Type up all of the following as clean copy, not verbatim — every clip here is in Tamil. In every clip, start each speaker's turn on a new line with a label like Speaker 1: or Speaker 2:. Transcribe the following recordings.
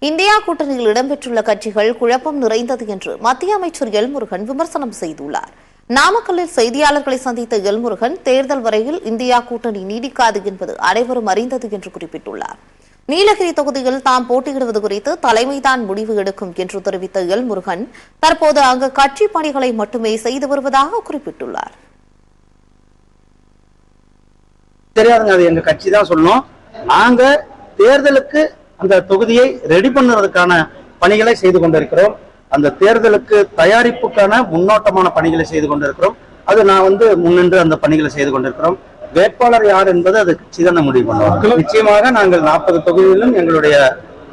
Speaker 1: இந்தியா கூட்டணியில் இடம்பெற்றுள்ள கட்சிகள் குழப்பம் நிறைந்தது என்று மத்திய அமைச்சர் எல் முருகன் விமர்சனம் செய்துள்ளார். நாமக்கல்லில் செய்தியாளர்களை சந்தித்த எல் முருகன் தேர்தல் வரையில் இந்தியா கூட்டணி நீடிக்காது என்பது அனைவரும் அறிந்தது என்று குறிப்பிட்டுள்ளார். நீலகிரி தொகுதியில் தாம் போட்டியிடுவது குறித்து தலைமைதான் முடிவு எடுக்கும் என்று தெரிவித்த எல் முருகன் தற்போது அங்கு கட்சி பணிகளை மட்டுமே செய்து வருவதாக குறிப்பிட்டுள்ளார்.
Speaker 2: தெரியாதுங்க, அது எங்க கட்சி தான் சொல்லணும். நாங்க தேர்தலுக்கு அந்த தொகுதியை ரெடி பண்ணுறதுக்கான பணிகளை செய்து கொண்டிருக்கிறோம். அந்த தேர்தலுக்கு தயாரிப்புக்கான முன்னோட்டமான பணிகளை செய்து கொண்டிருக்கிறோம். அது நான் முன்னின்று அந்த பணிகளை செய்து கொண்டிருக்கிறோம். வேட்பாளர் யார் என்பது அது கட்சி தான் முடிவு பண்ணுவோம். நிச்சயமாக நாங்கள் 40 தொகுதியிலும் எங்களுடைய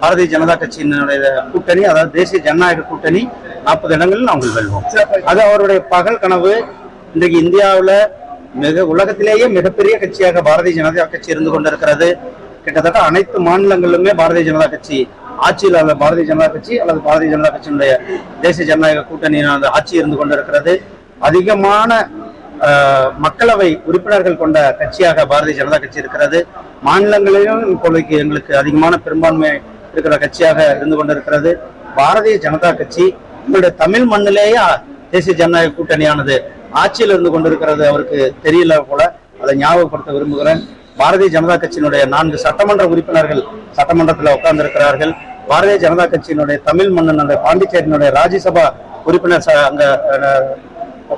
Speaker 2: பாரதிய ஜனதா கட்சியினுடைய கூட்டணி, அதாவது தேசிய ஜனநாயக கூட்டணி 40 இடங்களில் நாங்கள் வெல்வோம். அது அவருடைய பகல் கனவு. இன்றைக்கு இந்தியாவில் உலகத்திலேயே மிகப்பெரிய கட்சியாக பாரதிய ஜனதா கட்சி இருந்து கொண்டிருக்கிறது. கிட்டத்தட்ட அனைத்து மாநிலங்களிலுமே பாரதிய ஜனதா கட்சி ஆட்சியில் அல்ல பாரதிய ஜனதா கட்சி அல்லது பாரதிய ஜனதா கட்சியினுடைய தேசிய ஜனநாயக கூட்டணியின் ஆட்சி இருந்து கொண்டிருக்கிறது. அதிகமான மக்களவை உறுப்பினர்கள் கொண்ட கட்சியாக பாரதிய ஜனதா கட்சி இருக்கிறது. மாநிலங்களிலும் இப்போதைக்கு எங்களுக்கு அதிகமான பெரும்பான்மை இருக்கிற கட்சியாக இருந்து கொண்டிருக்கிறது. பாரதிய ஜனதா கட்சி உங்களுடைய தமிழ் மண்ணிலேயே தேசிய ஜனநாயக கூட்டணியானது ஆட்சியில் இருந்து கொண்டிருக்கிறது. அவருக்கு தெரியல போல, அதை ஞாபகப்படுத்த விரும்புகிறேன். பாரதிய ஜனதா கட்சியினுடைய 4 சட்டமன்ற உறுப்பினர்கள் சட்டமன்றத்தில் உட்கார்ந்து இருக்கிறார்கள். பாரதிய ஜனதா கட்சியினுடைய தமிழ் மன்னனுடைய பாண்டிச்சேரியினுடைய ராஜ்யசபா உறுப்பினர் அங்க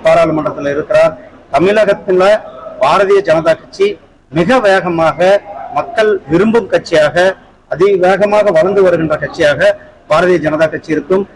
Speaker 2: பாராளுமன்றத்தில் இருக்கிறார். தமிழகத்தில் பாரதிய ஜனதா கட்சி மிக வேகமாக மக்கள் விரும்பும் கட்சியாக, அதிவேகமாக வளர்ந்து வருகின்ற கட்சியாக பாரதிய ஜனதா கட்சி இருக்கும்.